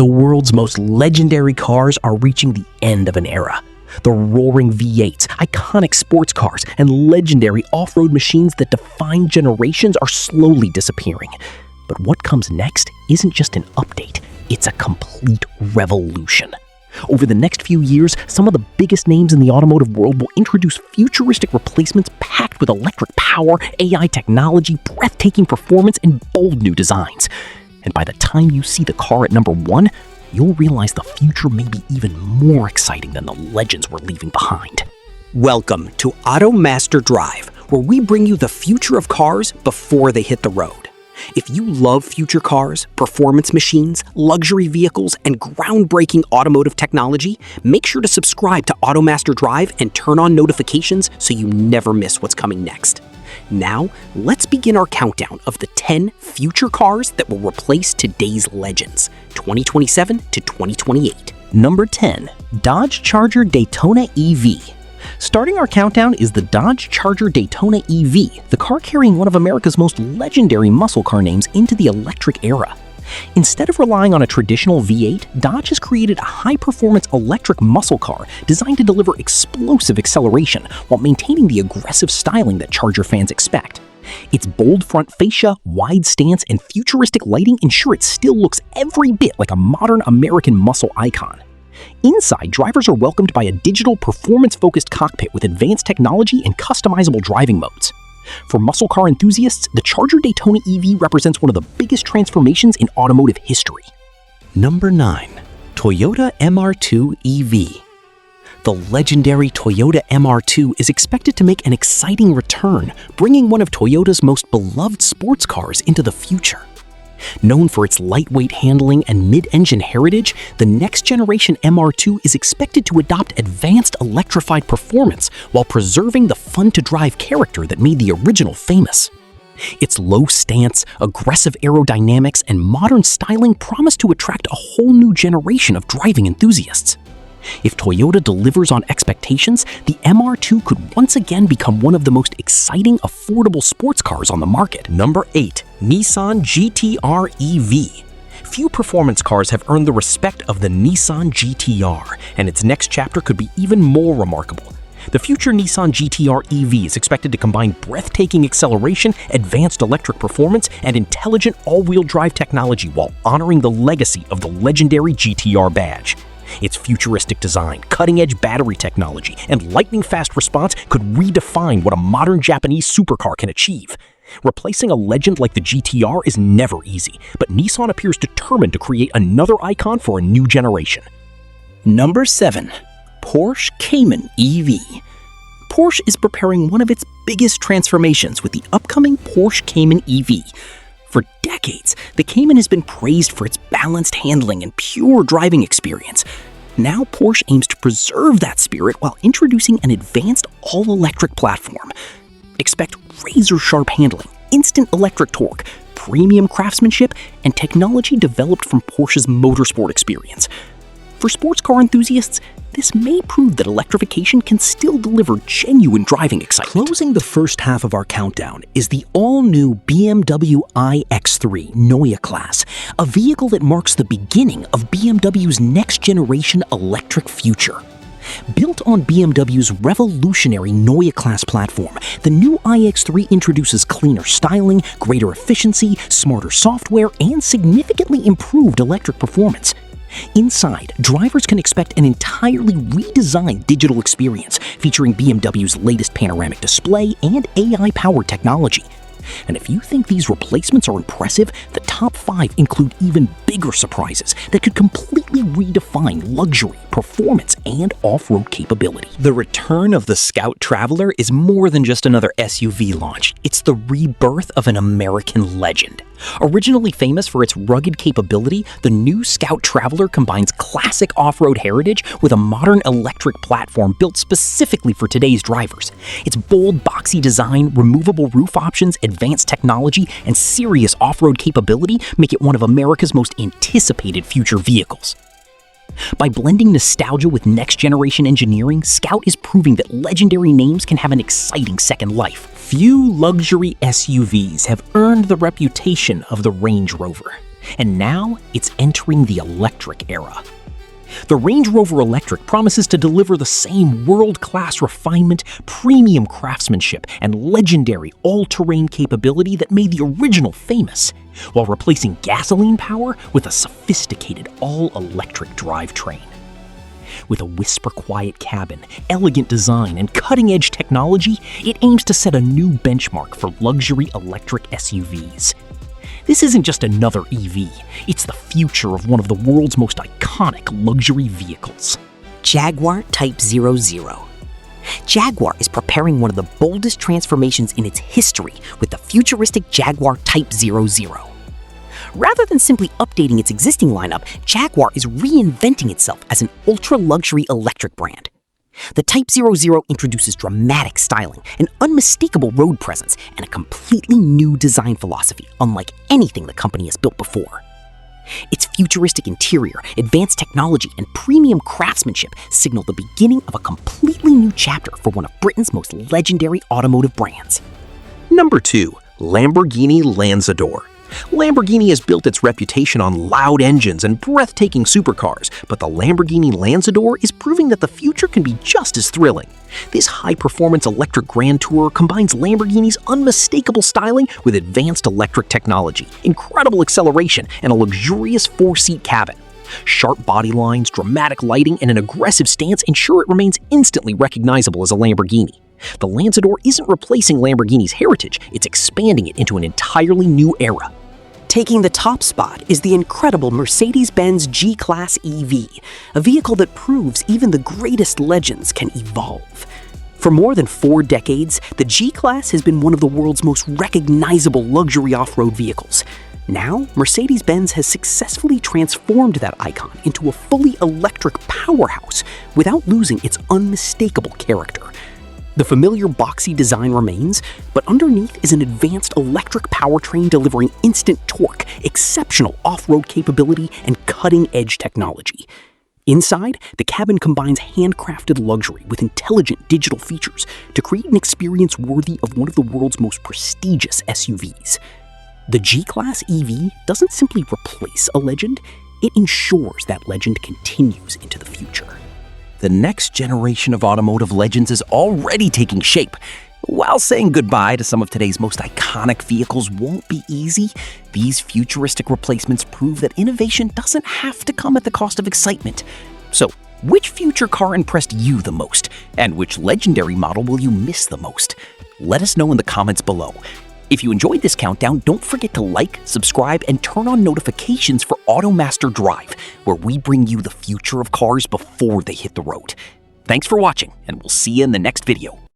The world's most legendary cars are reaching the end of an era. The roaring V8s, iconic sports cars, and legendary off-road machines that define generations are slowly disappearing. But what comes next isn't just an update, it's a complete revolution. Over the next few years, some of the biggest names in the automotive world will introduce futuristic replacements packed with electric power, AI technology, breathtaking performance, and bold new designs. And by the time you see the car at number 1, you'll realize the future may be even more exciting than the legends we're leaving behind. Welcome to AutoMaster Drive, where we bring you the future of cars before they hit the road. If you love future cars, performance machines, luxury vehicles, and groundbreaking automotive technology, make sure to subscribe to AutoMaster Drive and turn on notifications so you never miss what's coming next. Now, let's begin our countdown of the 10 future cars that will replace today's legends, 2027 to 2028. Number 10. Dodge Charger Daytona EV. Starting our countdown is the Dodge Charger Daytona EV, the car carrying one of America's most legendary muscle car names into the electric era. Instead of relying on a traditional V8, Dodge has created a high-performance electric muscle car designed to deliver explosive acceleration while maintaining the aggressive styling that Charger fans expect. Its bold front fascia, wide stance, and futuristic lighting ensure it still looks every bit like a modern American muscle icon. Inside, drivers are welcomed by a digital, performance-focused cockpit with advanced technology and customizable driving modes. For muscle car enthusiasts, the Charger Daytona EV represents one of the biggest transformations in automotive history. Number 9. Toyota MR2 EV. The legendary Toyota MR2 is expected to make an exciting return, bringing one of Toyota's most beloved sports cars into the future. Known for its lightweight handling and mid-engine heritage, the next-generation MR2 is expected to adopt advanced electrified performance while preserving the fun-to-drive character that made the original famous. Its low stance, aggressive aerodynamics, and modern styling promise to attract a whole new generation of driving enthusiasts. If Toyota delivers on expectations, the MR2 could once again become one of the most exciting, affordable sports cars on the market. Number 8. Nissan GT-R EV. Few performance cars have earned the respect of the Nissan GT-R, and its next chapter could be even more remarkable. The future Nissan GT-R EV is expected to combine breathtaking acceleration, advanced electric performance, and intelligent all-wheel drive technology while honoring the legacy of the legendary GT-R badge. Its futuristic design, cutting-edge battery technology, and lightning-fast response could redefine what a modern Japanese supercar can achieve. Replacing a legend like the GT-R is never easy, but Nissan appears determined to create another icon for a new generation. Number 7. Porsche Cayman EV. Porsche is preparing one of its biggest transformations with the upcoming Porsche Cayman EV. For decades, the Cayman has been praised for its balanced handling and pure driving experience. Now Porsche aims to preserve that spirit while introducing an advanced all-electric platform. Expect razor-sharp handling, instant electric torque, premium craftsmanship, and technology developed from Porsche's motorsport experience. For sports car enthusiasts, this may prove that electrification can still deliver genuine driving excitement. Closing the first half of our countdown is the all-new BMW iX3 Neue Klasse, a vehicle that marks the beginning of BMW's next-generation electric future. Built on BMW's revolutionary Neue Klasse platform, the new iX3 introduces cleaner styling, greater efficiency, smarter software, and significantly improved electric performance. Inside, drivers can expect an entirely redesigned digital experience featuring BMW's latest panoramic display and AI-powered technology. And if you think these replacements are impressive, the top 5 include even bigger surprises that could completely redefine luxury, performance, and off-road capability. The return of the Scout Traveler is more than just another SUV launch. It's the rebirth of an American legend. Originally famous for its rugged capability, the new Scout Traveler combines classic off-road heritage with a modern electric platform built specifically for today's drivers. Its bold, boxy design, removable roof options, advanced technology, and serious off-road capability make it one of America's most anticipated future vehicles. By blending nostalgia with next-generation engineering, Scout is proving that legendary names can have an exciting second life. Few luxury SUVs have earned the reputation of the Range Rover. And now it's entering the electric era. The Range Rover Electric promises to deliver the same world-class refinement, premium craftsmanship, and legendary all-terrain capability that made the original famous, while replacing gasoline power with a sophisticated all-electric drivetrain. With a whisper-quiet cabin, elegant design, and cutting-edge technology, it aims to set a new benchmark for luxury electric SUVs. This isn't just another EV, it's the future of one of the world's most iconic luxury vehicles. Jaguar Type 00. Jaguar is preparing one of the boldest transformations in its history with the futuristic Jaguar Type 00. Rather than simply updating its existing lineup, Jaguar is reinventing itself as an ultra-luxury electric brand. The Type 00 introduces dramatic styling, an unmistakable road presence, and a completely new design philosophy unlike anything the company has built before. Its futuristic interior, advanced technology, and premium craftsmanship signal the beginning of a completely new chapter for one of Britain's most legendary automotive brands. Number 2. Lamborghini Lanzador. Lamborghini has built its reputation on loud engines and breathtaking supercars, but the Lamborghini Lanzador is proving that the future can be just as thrilling. This high-performance electric Grand Tourer combines Lamborghini's unmistakable styling with advanced electric technology, incredible acceleration, and a luxurious 4-seat cabin. Sharp body lines, dramatic lighting, and an aggressive stance ensure it remains instantly recognizable as a Lamborghini. The Lanzador isn't replacing Lamborghini's heritage, it's expanding it into an entirely new era. Taking the top spot is the incredible Mercedes-Benz G-Class EV, a vehicle that proves even the greatest legends can evolve. For more than 4 decades, the G-Class has been one of the world's most recognizable luxury off-road vehicles. Now, Mercedes-Benz has successfully transformed that icon into a fully electric powerhouse without losing its unmistakable character. The familiar boxy design remains, but underneath is an advanced electric powertrain delivering instant torque, exceptional off-road capability, and cutting-edge technology. Inside, the cabin combines handcrafted luxury with intelligent digital features to create an experience worthy of one of the world's most prestigious SUVs. The G-Class EV doesn't simply replace a legend, it ensures that legend continues into the future. The next generation of automotive legends is already taking shape. While saying goodbye to some of today's most iconic vehicles won't be easy, these futuristic replacements prove that innovation doesn't have to come at the cost of excitement. So, which future car impressed you the most? And which legendary model will you miss the most? Let us know in the comments below. If you enjoyed this countdown, don't forget to like, subscribe, and turn on notifications for AutoMaster Drive, where we bring you the future of cars before they hit the road. Thanks for watching, and we'll see you in the next video.